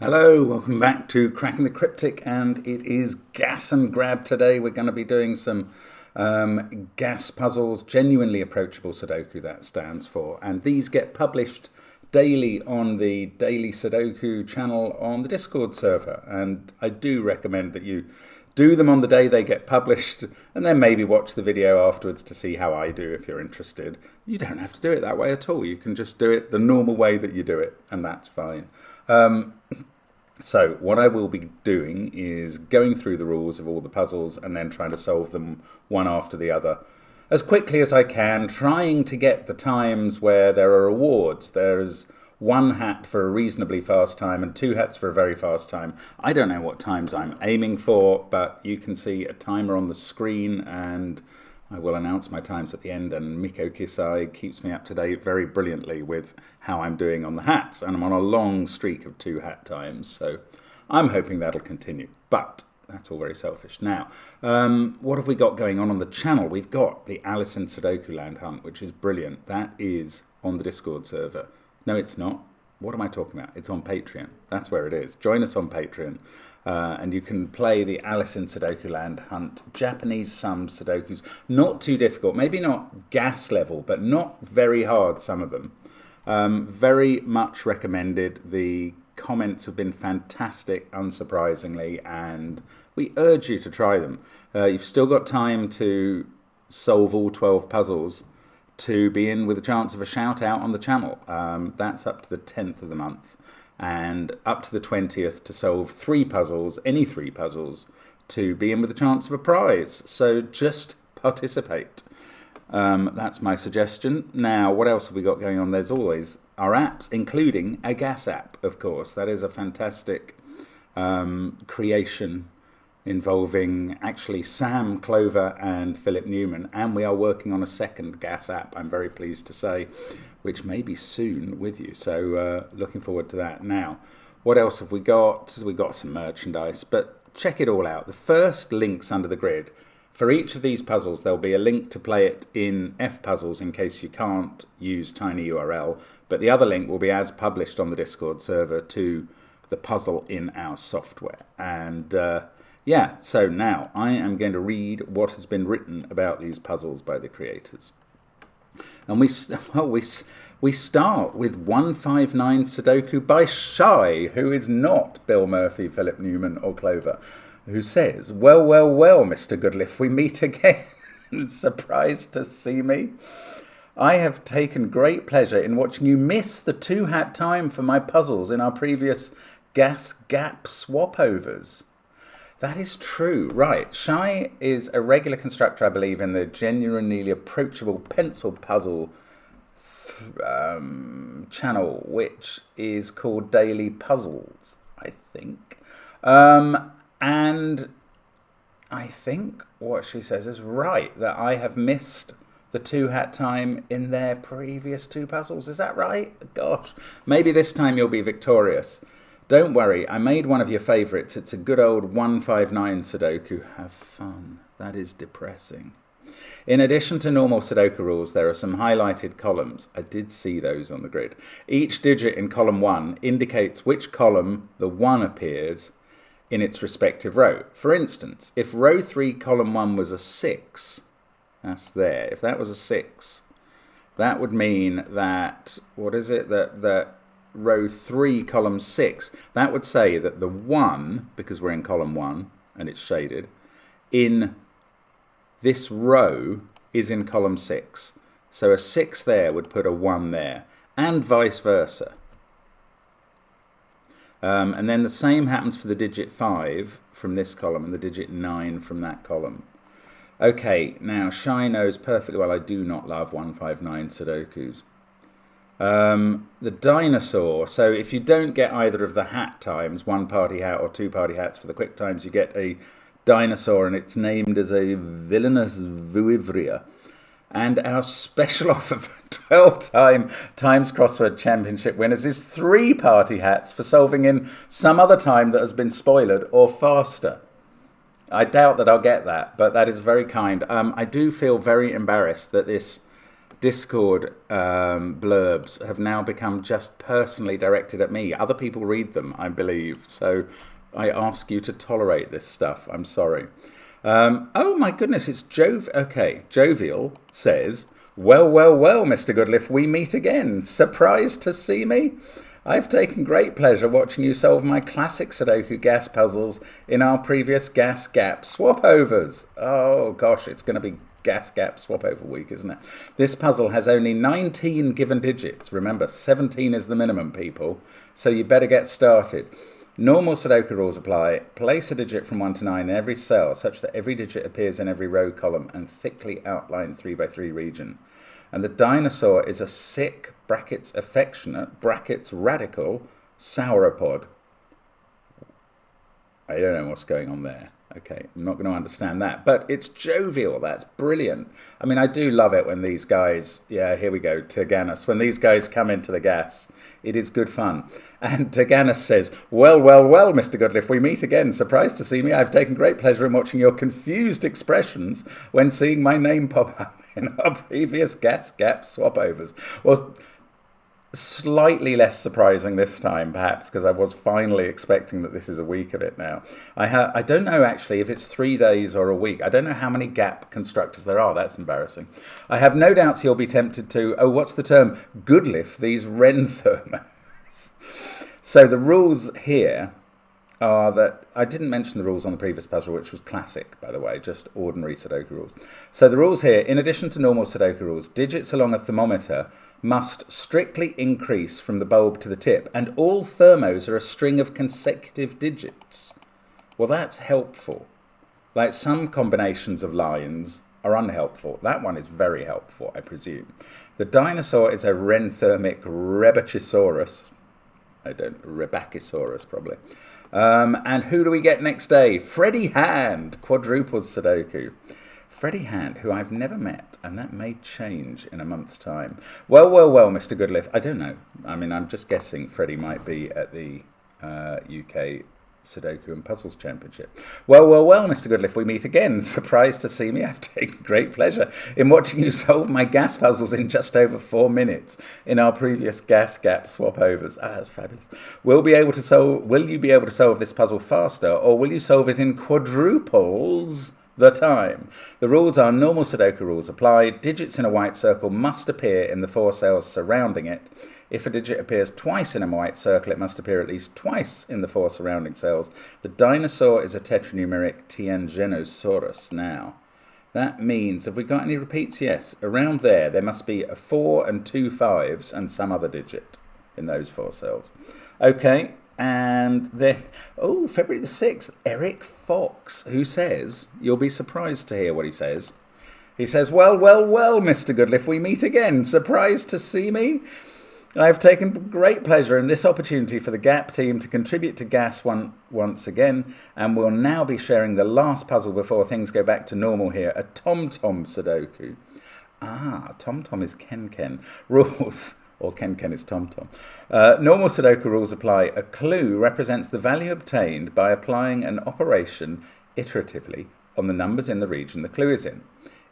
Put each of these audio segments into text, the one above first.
Hello, welcome back to Cracking the Cryptic, and it is gas and grab today. We're going to be doing some gas puzzles, genuinely approachable Sudoku that stands for, and these get published daily on the Daily Sudoku channel on the Discord server, and I do recommend that you do them on the day they get published and then maybe watch the video afterwards to see how I do if you're interested. You don't have to do it that way at all. You can just do it the normal way that you do it, and that's fine. So what I will be doing is going through the rules of all the puzzles and then trying to solve them one after the other as quickly as I can, trying to get the times where there are awards. There's one hat for a reasonably fast time and two hats for a very fast time. I don't know what times I'm aiming for, but you can see a timer on the screen and I will announce my times at the end, and Miko Kisai keeps me up to date very brilliantly with how I'm doing on the hats, and I'm on a long streak of 2 hat times, so I'm hoping that'll continue, but that's all very selfish. Now, what have we got going on the channel? We've got the Alice in Sudoku Land Hunt, which is brilliant. That is on the Discord server. No, it's not. What am I talking about? It's on Patreon. That's where it is. Join us on Patreon. And you can play the Alice in Sudoku Land Hunt, Japanese sum Sudokus. Not too difficult, maybe not gas level, but not very hard, some of them. Very much recommended. The comments have been fantastic, unsurprisingly, and we urge you to try them. You've still got time to solve all 12 puzzles to be in with a chance of a shout out on the channel. That's up to the 10th of the month. And up to the 20th to solve 3 puzzles, any 3 puzzles, to be in with a chance of a prize. So just participate. That's my suggestion. Now, what else have we got going on? There's always our apps, including a gas app, of course. That is a fantastic creation involving actually Sam Clover and Philip Newman. And we are working on a second gas app, I'm very pleased to say, which may be soon with you. So looking forward to that. Now, what else have we got? We've got some merchandise, but check it all out. The first links under the grid. For each of these puzzles, there'll be a link to play it in F-Puzzles in case you can't use tinyURL, but the other link will be as published on the Discord server to the puzzle in our software. And yeah, so now I am going to read what has been written about these puzzles by the creators. And we start with 159 Sudoku by Shy, who is not Bill Murphy, Philip Newman or Clover, who says, well, Mr. Goodliff, we meet again. Surprised to see me? I have taken great pleasure in watching you miss the 2 hat time for my puzzles in our previous gas gap swap-overs. That is true. Right. Shy is a regular constructor, I believe, in the genuinely approachable pencil puzzle channel, which is called Daily Puzzles, I think. And I think what she says is right, that I have missed the 2 hat time in their previous 2 puzzles. Is that right? Gosh, maybe this time you'll be victorious. Don't worry, I made one of your favourites. It's a good old 159 Sudoku. Have fun. That is depressing. In addition to normal Sudoku rules, there are some highlighted columns. I did see those on the grid. Each digit in column 1 indicates which column the 1 appears in its respective row. For instance, if row 3, column 1 was a 6, that's there. If that was a 6, that would mean that, what is it, that row 3, column 6, that would say that the 1, because we're in column 1 and it's shaded, in this row is in column 6. So a 6 there would put a 1 there, and vice versa. And then the same happens for the digit 5 from this column and the digit 9 from that column. Okay, now Shy knows perfectly well I do not love 159 Sudokus. The dinosaur, so if you don't get either of the hat times, 1 party hat or 2 party hats for the quick times, you get a dinosaur, and it's named as a villainous vuivria. And our special offer for 12-time Times Crossword Championship winners is 3 party hats for solving in some other time that has been spoiled or faster. I doubt that I'll get that, but that is very kind. I do feel very embarrassed that this Discord blurbs have now become just personally directed at me. Other people read them, I believe. So I ask you to tolerate this stuff. I'm sorry. Oh my goodness, it's Okay, Jovial says, well, Mr. Goodliff, we meet again. Surprised to see me? I've taken great pleasure watching you solve my classic Sudoku gas puzzles in our previous gas gap swap-overs. Oh gosh, it's going to be gas gap swap-over week, isn't it? This puzzle has only 19 given digits. Remember, 17 is the minimum, people, so you better get started. Normal Sudoku rules apply. Place a digit from 1 to 9 in every cell such that every digit appears in every row, column, and thickly outlined 3x3 region. And the dinosaur is a sick, brackets affectionate, brackets radical, sauropod. I don't know what's going on there. Okay, I'm not going to understand that. But it's jovial. That's brilliant. I mean, I do love it when these guys, yeah, here we go, Teganus. When these guys come into the gas, it is good fun. And Teganus says, well, Mr. Goodliff, we meet again. Surprised to see me. I've taken great pleasure in watching your confused expressions when seeing my name pop up in our previous gas gap swap-overs. Well, slightly less surprising this time, perhaps, because I was finally expecting that this is a week of it now. I don't know, actually, if it's 3 days or a week. I don't know how many gap constructors there are. That's embarrassing. I have no doubts you'll be tempted to, oh, what's the term? Goodliff these Ren thermos. So the rules here are that, I didn't mention the rules on the previous puzzle, which was classic, by the way, just ordinary Sudoku rules. So the rules here, in addition to normal Sudoku rules, digits along a thermometer must strictly increase from the bulb to the tip, and all thermos are a string of consecutive digits. Well, that's helpful. Like, some combinations of lines are unhelpful. That one is very helpful, I presume. The dinosaur is a renthermic Rebachisaurus. Rebachisaurus, probably. And who do we get next day? Freddie Hand, Quadruple Sudoku. Freddie Hand, who I've never met, and that may change in a month's time. Well, Mr. Goodliff, I don't know. I mean, I'm just guessing Freddie might be at the UK Sudoku and Puzzles Championship. Well, Mr. Goodliff, we meet again. Surprised to see me? I've taken great pleasure in watching you solve my gas puzzles in just over 4 minutes in our previous gas gap swap-overs. Ah, that's fabulous. Will you be able to solve this puzzle faster, or will you solve it in quadruples the time? The rules are normal Sudoku rules apply. Digits in a white circle must appear in the 4 cells surrounding it. If a digit appears twice in a white circle, it must appear at least twice in the 4 surrounding cells. The dinosaur is a tetranumeric Tiangenosaurus. Now, that means, have we got any repeats? Yes. Around there must be a 4 and 2 5s and some other digit in those 4 cells. Okay. And then, February the 6th, Eric Fox, who says, you'll be surprised to hear what he says. He says, well, Mr. Goodliff, we meet again. Surprised to see me? I've taken great pleasure in this opportunity for the GAP team to contribute to GAS once again, and we'll now be sharing the last puzzle before things go back to normal here, a TomTom Sudoku. Ah, TomTom is Ken. Rules. Or Ken is TomTom. Normal Sudoku rules apply. A clue represents the value obtained by applying an operation iteratively on the numbers in the region the clue is in.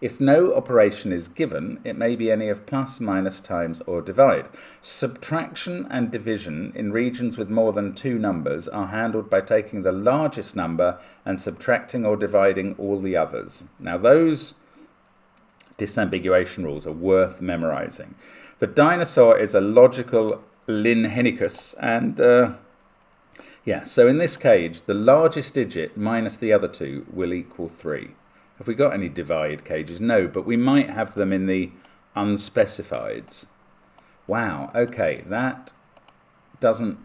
If no operation is given, it may be any of plus, minus, times, or divide. Subtraction and division in regions with more than 2 numbers are handled by taking the largest number and subtracting or dividing all the others. Now, those disambiguation rules are worth memorizing. The dinosaur is a logical Linhenicus, and so in this cage, the largest digit minus the other 2 will equal 3. Have we got any divide cages? No, but we might have them in the unspecifieds. Wow, okay, that doesn't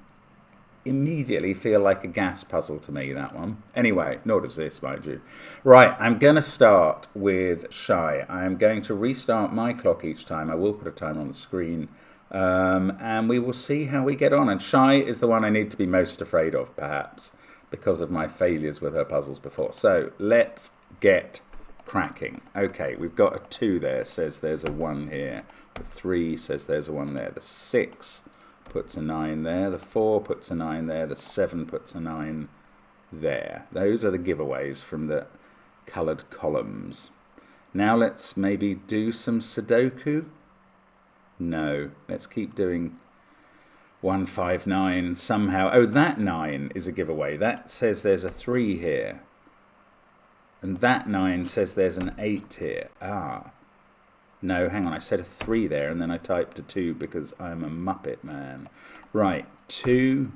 immediately feel like a gas puzzle to me, that one. Anyway, nor does this, mind you. Right, I'm going to start with Shy. I am going to restart my clock each time. I will put a timer on the screen. And we will see how we get on. And Shy is the one I need to be most afraid of, perhaps, because of my failures with her puzzles before. So, let's get cracking. Okay, we've got a 2 there, says there's a 1 here. The 3 says there's a 1 there. The 6 puts a 9 there. The 4 puts a 9 there. The 7 puts a 9 there. Those are the giveaways from the coloured columns. Now let's maybe do some Sudoku. No. Let's keep doing 159 somehow. Oh, that 9 is a giveaway. That says there's a 3 here. And that 9 says there's an 8 here. Ah. No, hang on. I said a 3 there and then I typed a 2 because I'm a Muppet man. Right. 2,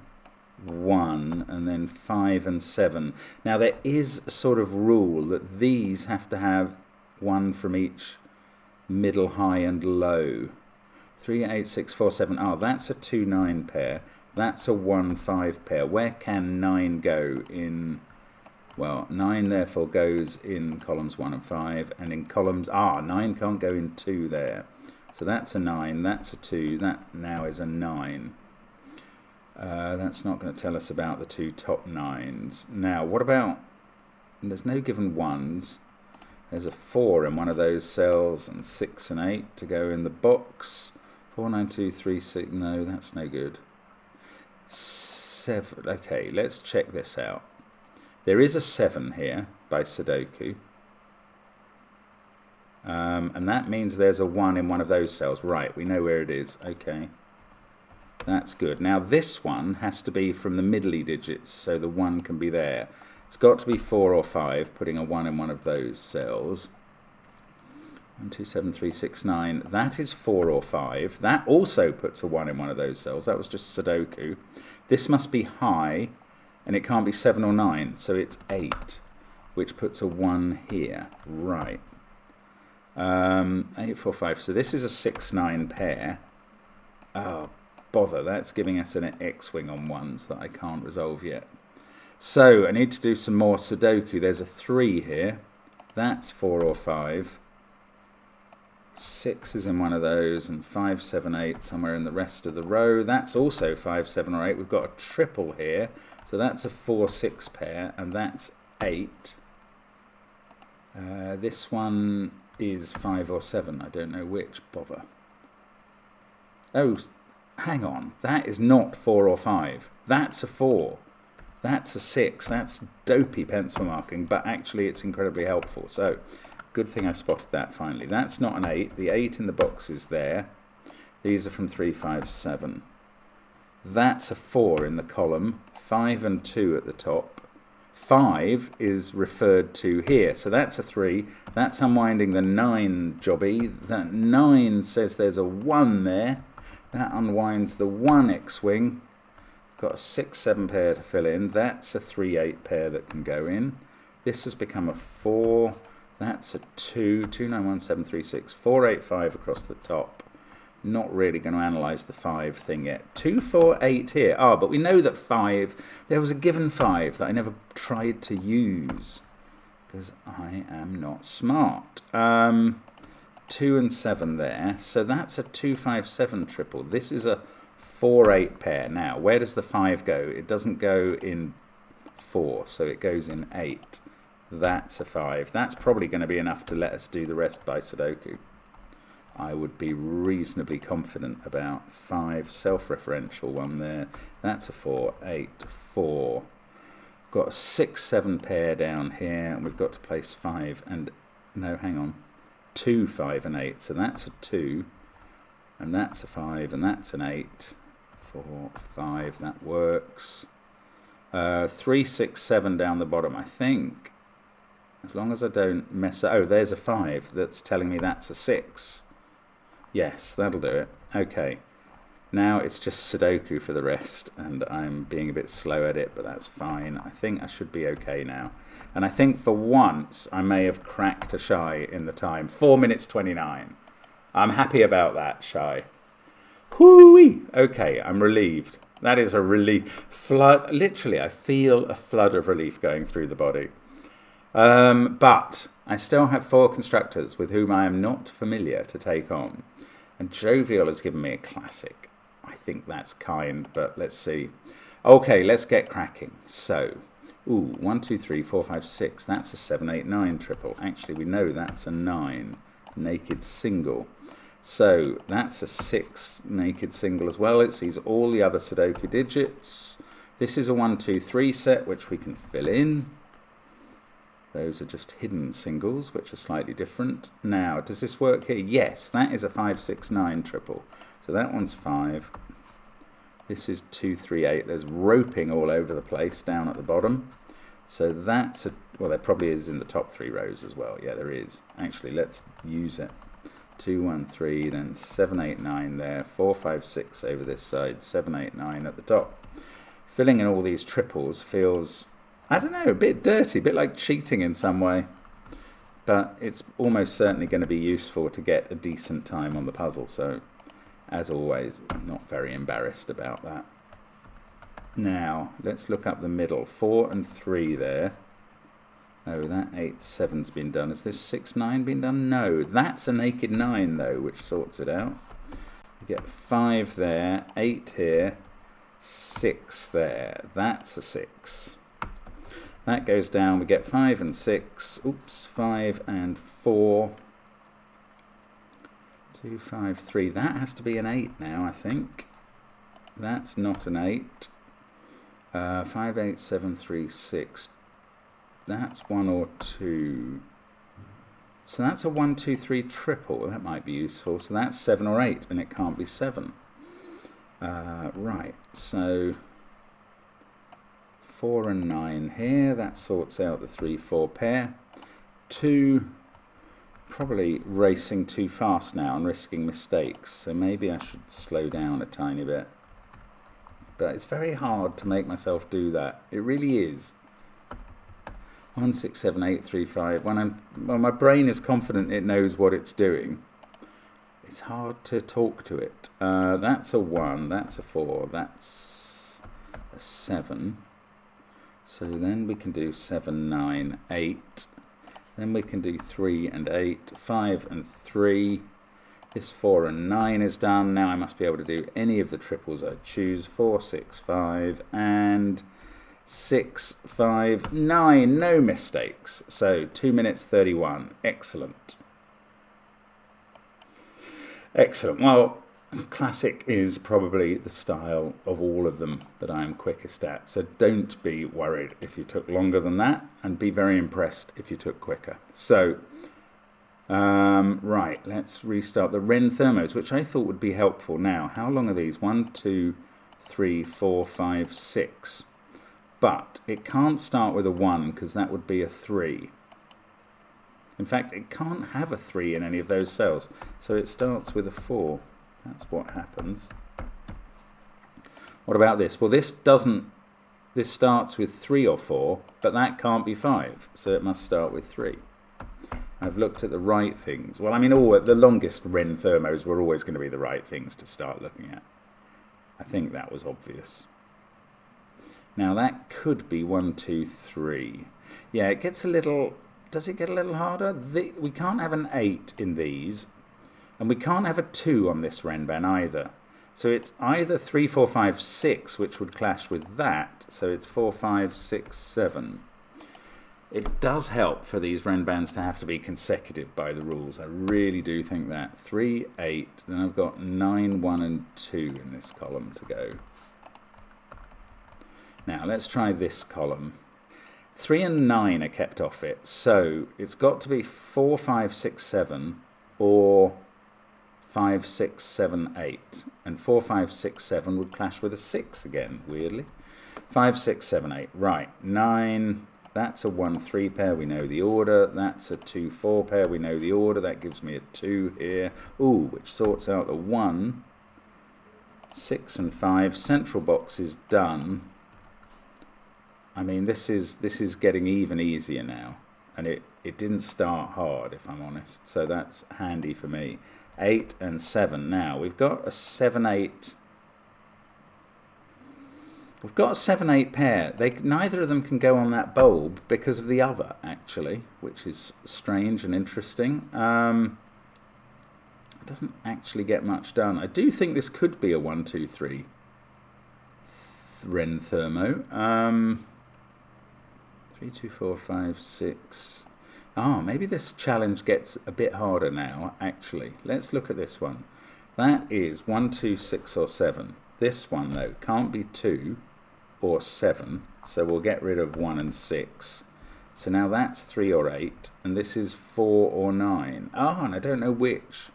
1, and then 5 and 7. Now, there is a sort of rule that these have to have 1 from each middle, high, and low. 3, 8, 6, 4, 7. Oh, that's a 2, 9 pair. That's a 1, 5 pair. Where can 9 go in? Well, 9 therefore goes in columns 1 and 5, and in columns... 9 can't go in 2 there. So that's a 9, that's a 2, that now is a 9. That's not going to tell us about the 2 top 9s. Now, what about... There's no given 1s. There's a 4 in one of those cells, and 6 and 8 to go in the box. 4, 9, 2, 3, 6... No, that's no good. 7... Okay, let's check this out. There is a 7 here by Sudoku. And that means there's a 1 in one of those cells. Right, we know where it is. Okay. That's good. Now this one has to be from the middly digits, so the 1 can be there. It's got to be 4 or 5, putting a 1 in one of those cells. 1, 2, 7, 3, 6, 9. That is 4 or 5. That also puts a 1 in one of those cells. That was just Sudoku. This must be high, and it can't be 7 or 9, so it's 8, which puts a 1 here. Right. 8, 4, 5. So this is a 6, 9 pair. Oh, bother. That's giving us an X-wing on 1s that I can't resolve yet. So I need to do some more Sudoku. There's a 3 here. That's 4 or 5. 6 is in one of those, and 5, 7, 8 somewhere in the rest of the row. That's also 5, 7, or 8. We've got a triple here. So that's a 4, 6 pair, and that's 8. This one is 5 or 7. I don't know which. Bother. Oh, hang on. That is not 4 or 5. That's a 4. That's a 6. That's dopey pencil marking, but actually it's incredibly helpful. So, good thing I spotted that finally. That's not an 8. The 8 in the box is there. These are from 3, 5, 7. That's a 4 in the column. 5 and 2 at the top. 5 is referred to here. So that's a 3. That's unwinding the 9 jobby. That 9 says there's a 1 there. That unwinds the 1 X-wing. Got a 6, 7 pair to fill in. That's a 3, 8 pair that can go in. This has become a 4. That's a 2. 2, 9, 1, 7, 3, 6. 4, 8, 5 across the top. Not really going to analyse the 5 thing yet. 2, 4, 8 here. But we know that 5, there was a given 5 that I never tried to use because I am not smart. 2 and 7 there. So that's a 2, 5, 7 triple. This is a 4, 8 pair. Now, where does the 5 go? It doesn't go in 4, so it goes in 8. That's a 5. That's probably going to be enough to let us do the rest by Sudoku. I would be reasonably confident about 5, self-referential one there. That's a 4, 8, 4. Got a 6, 7 pair down here, and we've got to place 5 and, no, hang on, 2, 5 and 8. So that's a 2, and that's a 5, and that's an 8. 4, 5, that works. 3, 6, 7 down the bottom, I think. As long as I don't mess up. Oh, there's a 5 that's telling me that's a 6. Yes, that'll do it. Okay. Now it's just Sudoku for the rest, and I'm being a bit slow at it, but that's fine. I think I should be okay now. And I think for once I may have cracked a shy in the time. 4 minutes 29. I'm happy about that, shy. Whoo-wee! Okay, I'm relieved. That is a relief. Flood. Literally, I feel a flood of relief going through the body. But I still have 4 constructors with whom I am not familiar to take on. And Jovial has given me a classic. I think that's kind, but let's see. Okay, let's get cracking. So, 1, 2, 3, 4, 5, 6. That's a 7, 8, 9 triple. Actually, we know that's a 9 naked single. So, that's a 6 naked single as well. It sees all the other Sudoku digits. This is a 1, 2, 3 set, which we can fill in. Those are just hidden singles, which are slightly different. Now, does this work here? Yes, that is a 5, 6, 9 triple. So that one's 5. This is 2, 3, 8. There's roping all over the place down at the bottom. So that's a, well, there probably is in the top 3 rows as well. Yeah, there is. Actually, let's use it. 2, 1, 3, then 7, 8, 9 there. 4, 5, 6 over this side. 7, 8, 9 at the top. Filling in all these triples feels, I don't know, a bit dirty, a bit like cheating in some way. But it's almost certainly going to be useful to get a decent time on the puzzle. So, as always, I'm not very embarrassed about that. Now, let's look up the middle. 4 and 3 there. Oh, that 8, 7's been done. Has this 6, 9 been done? No. That's a naked 9, though, which sorts it out. You get 5 there, 8 here, 6 there. That's a 6. That goes down. We get 5 and 6. Oops, 5 and 4. 2, 5, 3. That has to be an 8 now, I think. That's not an 8. 5, 8, 7, 3, 6. That's 1 or 2. So that's a 1, 2, 3 triple. That might be useful. So that's 7 or 8, and it can't be 7. Right, so 4 and 9 here. That sorts out the 3, 4 pair. 2, probably racing too fast now and risking mistakes. So maybe I should slow down a tiny bit. But it's very hard to make myself do that. It really is. 1, 6, 7, 8, 3, 5. When my brain is confident it knows what it's doing, it's hard to talk to it. That's a 1, that's a 4, that's a 7. So then we can do 7, 9, 8. Then we can do 3 and 8, 5 and 3. This 4 and 9 is done. Now I must be able to do any of the triples I choose. 4, 6, 5, and 6, 5, 9. No mistakes. So 2 minutes 31. Excellent. Excellent. Well, classic is probably the style of all of them that I am quickest at. So don't be worried if you took longer than that, and be very impressed if you took quicker. So right, let's restart the Ren thermos, which I thought would be helpful. Now, how long are these? 1, 2, 3, 4, 5, 6. But it can't start with a 1 because that would be a 3. In fact, it can't have a 3 in any of those cells. So it starts with a 4. That's what happens. What about this? Well, this starts with 3 or 4, but that can't be 5. So it must start with 3. I've looked at the right things. Well, I mean, the longest Ren thermos were always going to be the right things to start looking at. I think that was obvious. Now, that could be 1, 2, 3. Yeah, it gets a little... Does it get a little harder? We can't have an 8 in these, and we can't have a 2 on this Renban either. So it's either 3, 4, 5, 6, which would clash with that. So it's 4, 5, 6, 7. It does help for these Renbans to have to be consecutive by the rules. I really do think that. 3, 8, then I've got 9, 1 and 2 in this column to go. Now let's try this column. 3 and 9 are kept off it, so it's got to be 4, 5, 6, 7 or 5, 6, 7, 8. And 4, 5, 6, 7 would clash with a 6 again, weirdly. 5, 6, 7, 8. Right, 9... That's a 1, 3 pair, we know the order. That's a 2, 4 pair, we know the order. That gives me a 2 here. Ooh, which sorts out the 1, 6 and 5. Central box is done. I mean, this is getting even easier now. And it didn't start hard, if I'm honest. So that's handy for me. 8 and 7. Now, we've got a 7, 8... We've got a 7, 8 pair. Neither of them can go on that bulb because of the other, actually, which is strange and interesting. It doesn't actually get much done. I do think this could be a 1, 2, 3 Ren thermo. 3, 2, 4, 5, 6. Maybe this challenge gets a bit harder now, actually. Let's look at this one. That is 1, 2, 6 or 7. This one, though, can't be 2 or 7, so we'll get rid of 1 and 6. So now that's 3 or 8, and this is 4 or 9. Ah, and I don't know which.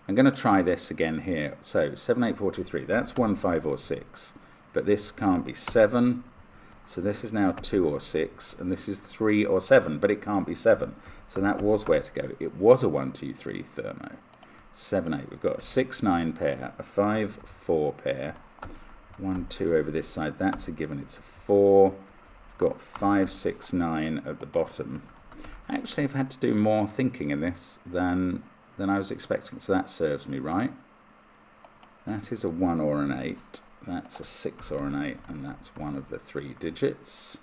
I'm going to try this again here. So 7, 8, 4, 2, 3. That's 1, 5 or 6. But this can't be 7. So this is now 2 or 6, and this is 3 or 7, but it can't be 7. So that was where to go. It was a 1, 2, 3 thermo. 7, 8. We've got a 6, 9 pair, a 5, 4 pair. 1, 2 over this side. That's a given. It's a 4. Got 5, 6, 9 at the bottom. Actually, I've had to do more thinking in this than I was expecting, so that serves me right. That is a 1 or an 8. That's a 6 or an 8, and that's one of the 3 digits.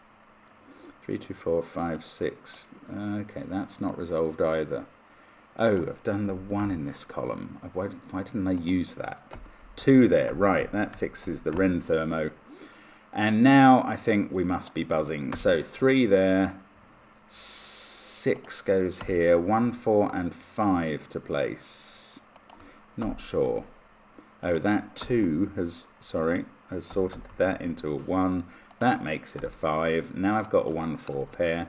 3, 2, 4, 5, 6. Okay, that's not resolved either. Oh, I've done the 1 in this column. Why didn't I use that? 2 there, right, that fixes the Ren thermo. And now I think we must be buzzing. So 3 there, 6 goes here, 1, 4 and 5 to place. Not sure. Oh, that 2 has sorted that into a 1. That makes it a 5. Now I've got a 1, 4 pair.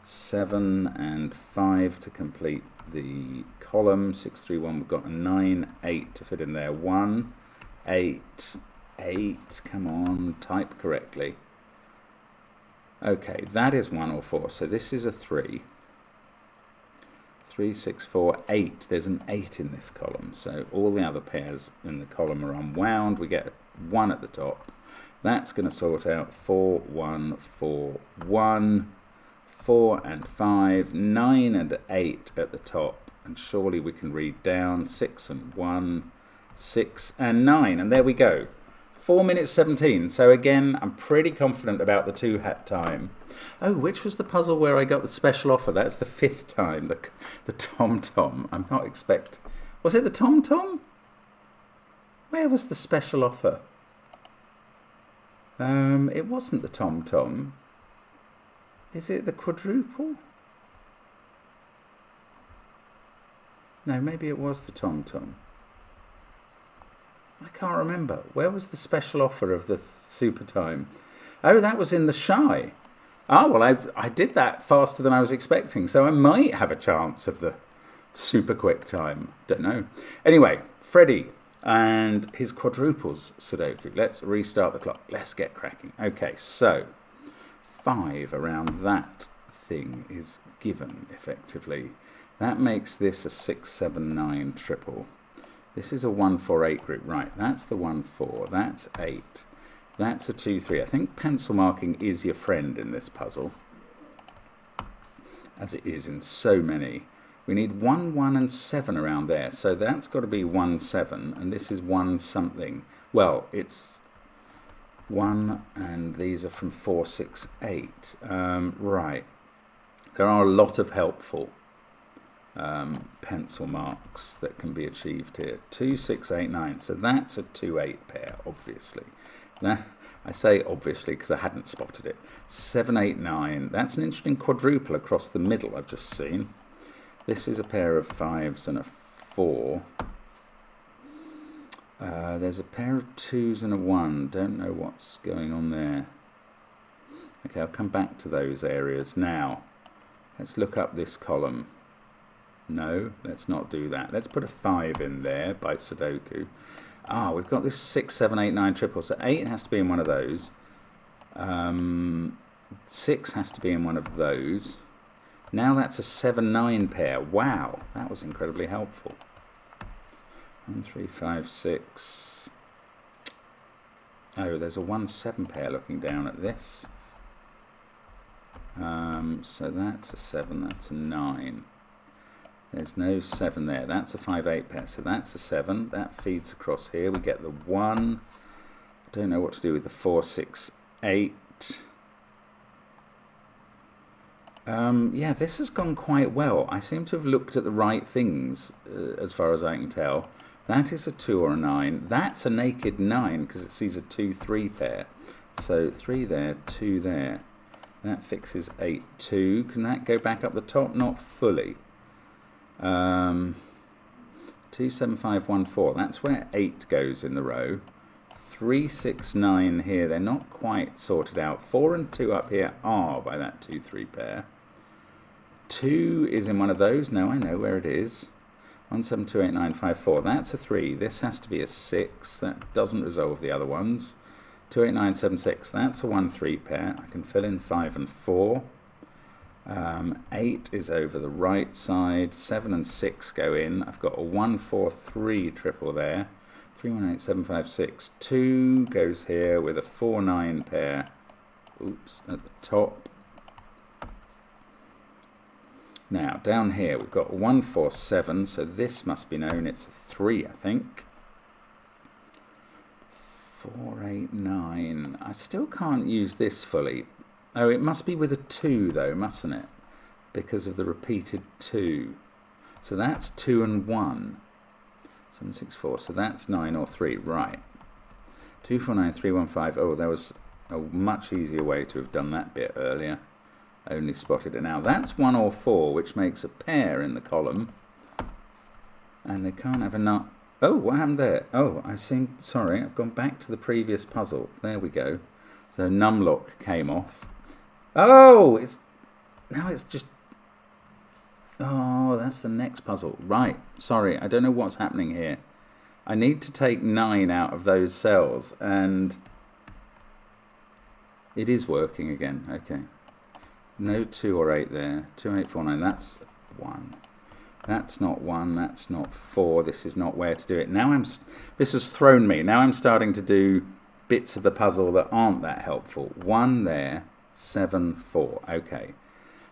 7 and 5 to complete the column. 6, 3, 1, we've got a 9, 8 to fit in there. 1, 8, 8, come on, type correctly. Okay, that is 1 or 4, so this is a 3. 3, 6, 4, 8. There's an 8 in this column, so all the other pairs in the column are unwound. We get a 1 at the top. That's going to sort out 4, 1, 4, 1, 4 and 5, 9 and 8 at the top, and surely we can read down 6 and 1, 6 and 9, and there we go. 4 minutes 17. So again, I'm pretty confident about the 2-hat time. Oh, which was the puzzle where I got the special offer? That's the 5th time, the TomTom. I'm not expect. Was it the TomTom? Where was the special offer? It wasn't the TomTom. Is it the quadruple? No, maybe it was the TomTom. I can't remember. Where was the special offer of the super time? Oh, that was in the Shy. Ah, well, I did that faster than I was expecting, so I might have a chance of the super quick time. Don't know. Anyway, Freddie and his quadruples Sudoku. Let's restart the clock. Let's get cracking. Okay, so 5 around that thing is given, effectively. That makes this a 6, 7, 9 triple. This is a 1, 4, 8 group. Right, that's the 1, 4. That's 8. That's a 2, 3. I think pencil marking is your friend in this puzzle, as it is in so many. We need 1, 1 and 7 around there. So that's got to be 1, 7. And this is 1 something. Well, it's 1 and these are from 4, 6, 8. Right. There are a lot of helpful pencil marks that can be achieved here. 2, 6, 8, 9. So that's a 2, 8 pair, obviously. Now, I say obviously because I hadn't spotted it. 7, 8, 9. That's an interesting quadruple across the middle I've just seen. This is a pair of 5s and a 4. There's a pair of 2s and a 1. Don't know what's going on there. Okay, I'll come back to those areas. Now, let's look up this column. No, let's not do that. Let's put a 5 in there by Sudoku. Ah, we've got this 6, 7, 8, 9 triple. So 8 has to be in one of those. 6 has to be in one of those. Now that's a 7, 9 pair. Wow, that was incredibly helpful. 1, 3, 5, 6. Oh, there's a 1, 7 pair looking down at this. So that's a 7, that's a 9. There's no 7 there. That's a 5, 8 pair. So that's a 7. That feeds across here. We get the 1. Don't know what to do with the 4, 6, 8. Yeah, this has gone quite well. I seem to have looked at the right things as far as I can tell. That is a 2 or a 9. That's a naked 9 because it sees a 2, 3 pair. So 3 there, 2 there. That fixes 8, 2. Can that go back up the top? Not fully. 2, 7, 5, 1, 4. That's where 8 goes in the row. 3, 6, 9 here. They're not quite sorted out. 4 and 2 up here are by that 2, 3 pair. 2 is in one of those. No, I know where it is. 1, 7, 2, 8, 9, 5, 4. That's a 3. This has to be a 6. That doesn't resolve the other ones. 2, 8, 9, 7, 6. That's a 1, 3 pair. I can fill in 5 and 4. 8 is over the right side. 7 and 6 go in. I've got a 1, 4, 3 triple there. 3, 1, 8, 7, 5, 6. 2 goes here with a 4, 9 pair. Oops, at the top. Now, down here we've got 1, 4, 7, so this must be known. It's a 3, I think. 4, 8, 9. I still can't use this fully. Oh, it must be with a 2, though, mustn't it? Because of the repeated 2. So that's 2 and 1. 7, 6, 4. So that's 9 or 3. Right. 2, 4, 9, 3, 1, 5. Oh, there was a much easier way to have done that bit earlier. Only spotted it now. That's 1 or 4, which makes a pair in the column. And they can't have a nut. Oh, what happened there? Oh, sorry, I've gone back to the previous puzzle. There we go. So numlock came off. Oh, now it's just... Oh, that's the next puzzle. Right, sorry, I don't know what's happening here. I need to take 9 out of those cells, and it is working again. Okay. No 2 or 8 there. 2, 8, 4, 9. That's 1. That's not 1. That's not 4. This is not where to do it. Now this has thrown me. Now I'm starting to do bits of the puzzle that aren't that helpful. 1 there. 7, 4. Okay.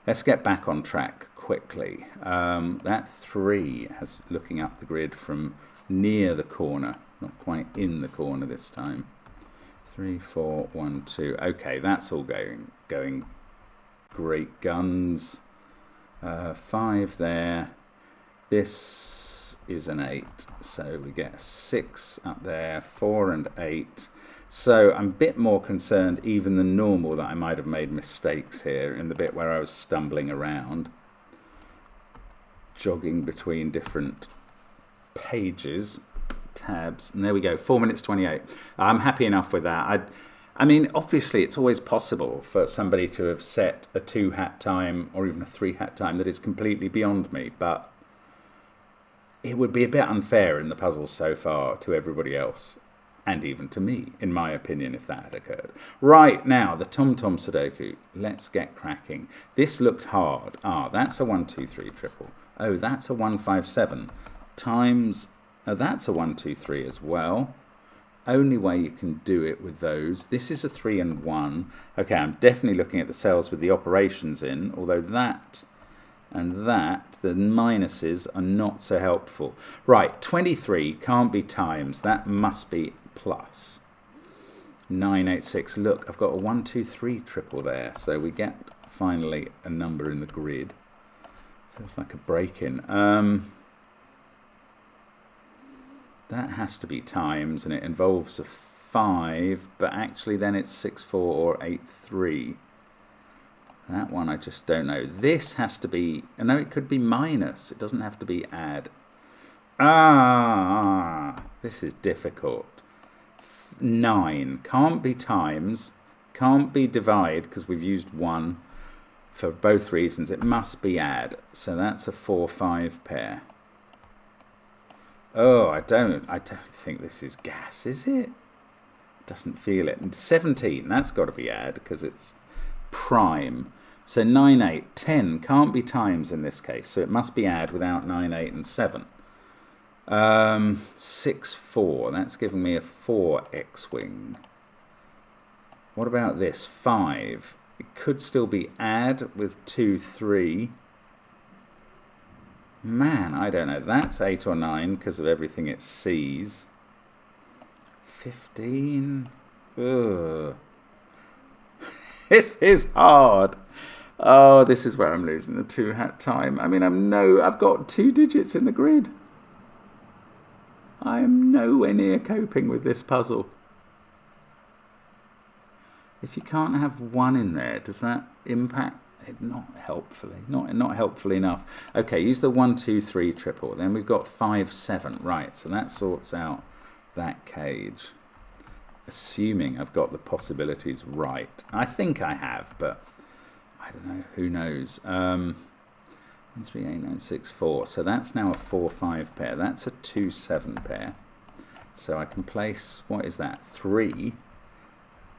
Let's get back on track quickly. That 3 has looking up the grid from near the corner. Not quite in the corner this time. 3, 4, 1, 2. Okay, that's all going great guns. 5 there. This is an 8, so we get a 6 up there. 4 and 8. So I'm a bit more concerned even than normal that I might have made mistakes here in the bit where I was stumbling around, jogging between different pages, tabs, and there we go. 4 minutes 28. I'm happy enough with that. I mean, obviously, it's always possible for somebody to have set a 2-hat time or even a 3-hat time that is completely beyond me, but it would be a bit unfair in the puzzles so far to everybody else, and even to me, in my opinion, if that had occurred. Right, now, the TomTom Sudoku. Let's get cracking. This looked hard. Ah, that's a 1, 2, 3 triple. Oh, that's a 1, 5, 7. Times, oh, that's a 1, 2, 3 as well. Only way you can do it with those. This is a 3 and 1. Okay, I'm definitely looking at the cells with the operations in, although that and that, the minuses are not so helpful. Right, 23 can't be times. That must be plus. 9, 8, 6. Look, I've got a 1, 2, 3 triple there. So we get finally a number in the grid. Feels like a break-in. That has to be times, and it involves a 5, but actually then it's 6, 4 or 8, 3. That one I just don't know. This has to be, no, it could be minus. It doesn't have to be add. Ah, this is difficult. 9 can't be times, can't be divide because we've used 1 for both reasons. It must be add. So that's a 4, 5 pair. Oh, I don't think this is gas, is it? Doesn't feel it. And 17, that's got to be add because it's prime. So 9, 8, 10 can't be times in this case, so it must be add without 9, 8, and 7. 6, 4, that's giving me a 4 X-wing. What about this? 5. It could still be add with 2, 3. Man, I don't know. That's 8 or 9 because of everything it sees. 15. Ugh. This is hard. Oh, this is where I'm losing the 2-hat time. I mean, I've got 2 digits in the grid. I am nowhere near coping with this puzzle. If you can't have 1 in there, does that impact? Not helpfully. Not helpful enough. Okay, use the 1, 2, 3 triple. Then we've got 5, 7. Right, so that sorts out that cage. assuming I've got the possibilities right. I think I have, but I don't know. Who knows? 1, 3, 8, 9, 6, 4. So that's now a 4, 5 pair. That's a 2, 7 pair. So I can place, what is that? 3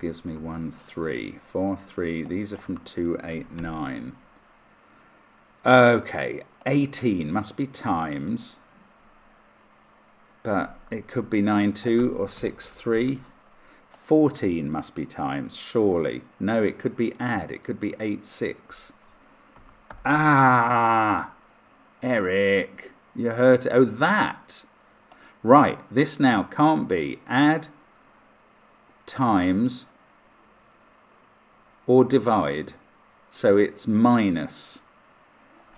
gives me 1, 3. 4, 3. These are from 2, 8, 9. Okay, 18 must be times. But it could be 9, 2 or 6, 3. 14 must be times, surely. No, it could be add. It could be 8, 6. Ah! Eric, you heard it. Oh, that! Right, this now can't be add, times, or divide. So it's minus.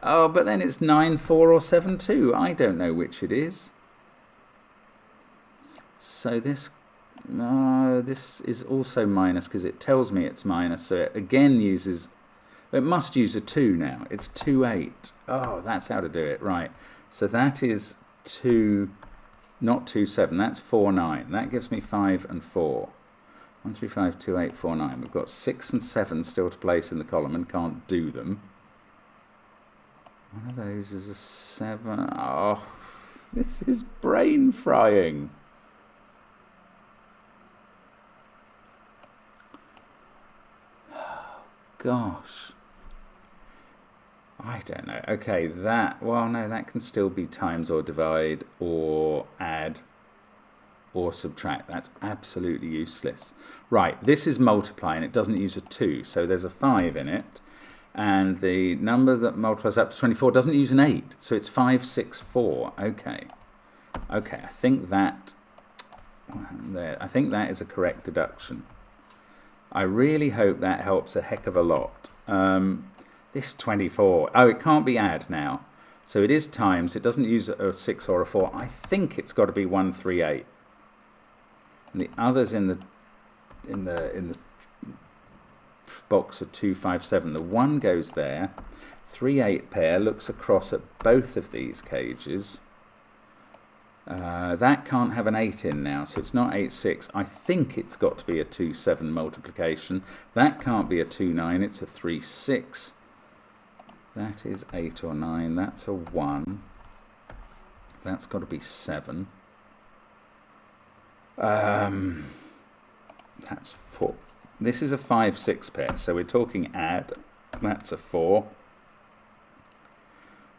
Oh, but then it's 9, 4 or 7, 2. I don't know which it is. So this is also minus because it tells me it's minus. So it again uses, it must use a 2 now. It's 2, 8. Oh, that's how to do it. Right. So that is 2, not 2, 7. That's 4, 9. That gives me 5 and 4. 1, 3, 5, 2, 8, 4, 9. We've got 6 and 7 still to place in the column and can't do them. One of those is a 7. Oh, this is brain frying. Gosh, I don't know. Okay, that, well, no, that can still be times or divide or add or subtract. That's absolutely useless. Right, this is multiplying. It doesn't use a 2, so there's a 5 in it. And the number that multiplies up to 24 doesn't use an 8, so it's 5, 6, 4. Okay. Okay, I think that is a correct deduction. I really hope that helps a heck of a lot. This 24, oh, it can't be add now. So it is times, it doesn't use a 6 or a 4. I think it's got to be 1, 3, 8. And the others in the box are 2, 5, 7. The 1 goes there. 3, 8 pair looks across at both of these cages. That can't have an 8 in now, so it's not 8, 6. I think it's got to be a 2, 7 multiplication. That can't be a 2, 9. It's a 3, 6. That is 8 or 9. That's a 1. That's got to be 7. That's 4. This is a 5, 6 pair, so we're talking add. That's a 4.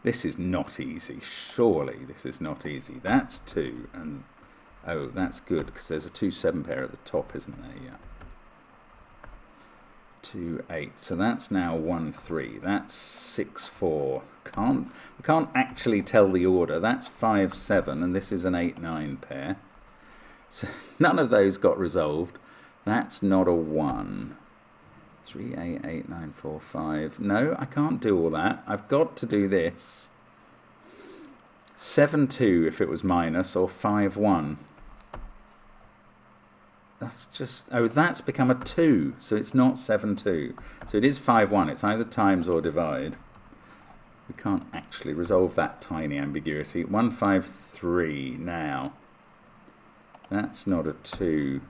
This is not easy. Surely this is not easy. That's 2, and oh, that's good because there's a 2, 7 pair at the top, isn't there? Yeah. 2, 8. So that's now 1, 3. That's 6, 4. I can't actually tell the order. That's 5, 7, and this is an 8, 9 pair. So none of those got resolved. That's not a 1. 3, 8, 8, 9, 4, 5. No, I can't do all that. I've got to do this. 7, 2 if it was minus, or 5, 1. That's just, oh, that's become a 2, so it's not 7, 2. So it is 5, 1. It's either times or divide. We can't actually resolve that tiny ambiguity. 1, 5, 3 now. That's not a 2.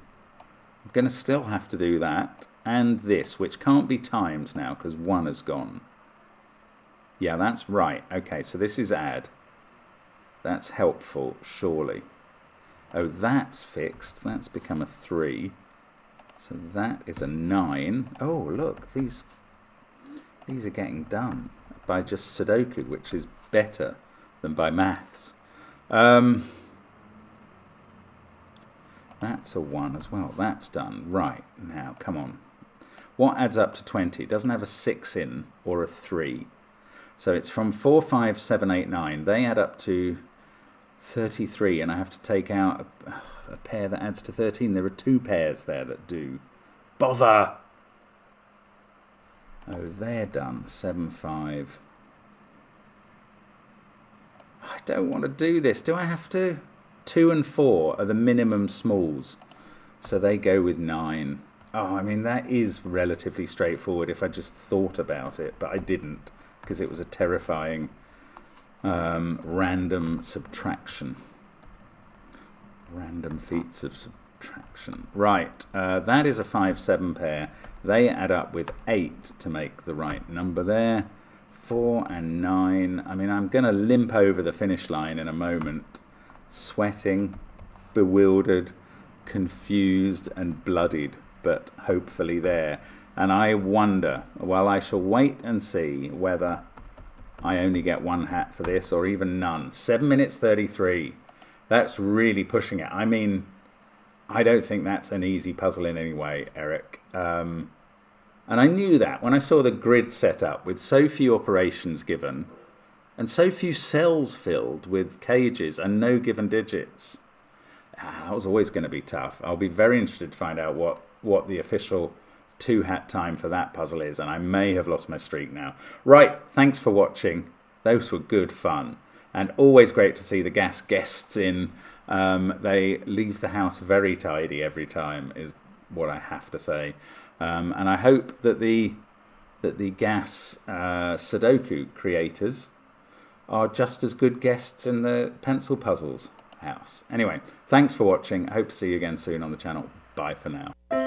I'm going to still have to do that. And this, which can't be times now because 1 has gone. Yeah, that's right. Okay, so this is add. That's helpful, surely. Oh, that's fixed. That's become a 3. So that is a 9. Oh, look, these are getting done by just Sudoku, which is better than by maths. That's a 1 as well. That's done. Right, now, come on. What adds up to 20? It doesn't have a 6 in or a 3. So it's from 4, 5, 7, 8, 9. They add up to 33, and I have to take out a pair that adds to 13. There are 2 pairs there that do. Bother! Oh, they're done. 7, 5. I don't want to do this. Do I have to? 2 and 4 are the minimum smalls. So they go with 9. Oh, I mean, that is relatively straightforward if I just thought about it, but I didn't because it was a terrifying random subtraction. Random feats of Traction. Right, that is a 5-7 pair. They add up with 8 to make the right number there. 4 and 9. I mean, I'm going to limp over the finish line in a moment, sweating, bewildered, confused and bloodied, but hopefully there. And I wonder, well, I shall wait and see whether I only get one hat for this or even none. 7 minutes 33. That's really pushing it. I mean, I don't think that's an easy puzzle in any way, Eric. And I knew that when I saw the grid set up with so few operations given and so few cells filled with cages and no given digits. That was always going to be tough. I'll be very interested to find out what the official 2-hat time for that puzzle is, and I may have lost my streak now. Right, thanks for watching. Those were good fun, and always great to see the gas guests in. They leave the house very tidy every time, is what I have to say. And I hope that the gas Sudoku creators are just as good guests in the pencil puzzles house. Anyway, thanks for watching. I hope to see you again soon on the channel. Bye for now.